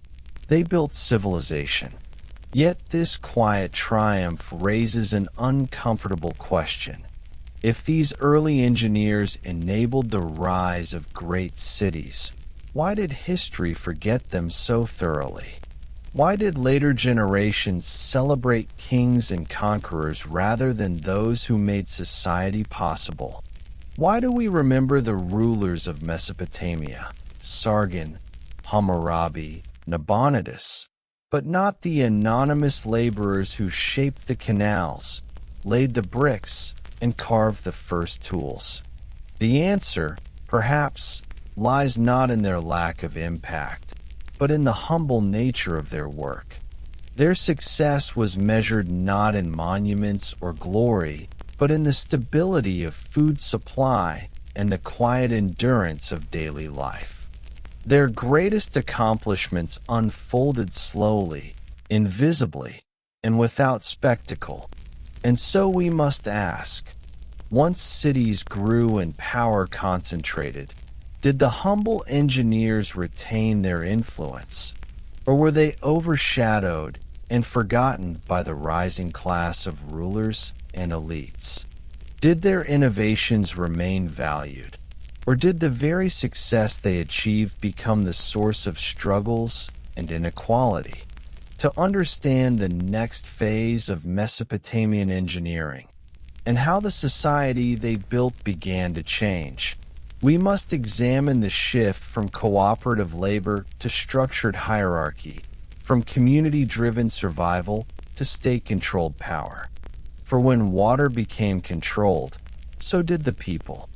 They built civilization. Yet this quiet triumph raises an uncomfortable question. If these early engineers enabled the rise of great cities, why did history forget them so thoroughly? Why did later generations celebrate kings and conquerors rather than those who made society possible? Why do we remember the rulers of Mesopotamia, Sargon, Hammurabi, Nabonidus, but not the anonymous laborers who shaped the canals, laid the bricks, and carved the first tools? The answer, perhaps, lies not in their lack of impact, but in the humble nature of their work. Their success was measured not in monuments or glory, but in the stability of food supply and the quiet endurance of daily life. Their greatest accomplishments unfolded slowly, invisibly, and without spectacle. And so we must ask, once cities grew and power concentrated, did the humble engineers retain their influence, or were they overshadowed and forgotten by the rising class of rulers and elites? Did their innovations remain valued, or did the very success they achieved become the source of struggles and inequality? To understand the next phase of Mesopotamian engineering, and how the society they built began to change. We must examine the shift from cooperative labor to structured hierarchy, from community-driven survival to state-controlled power. For when water became controlled, so did the people.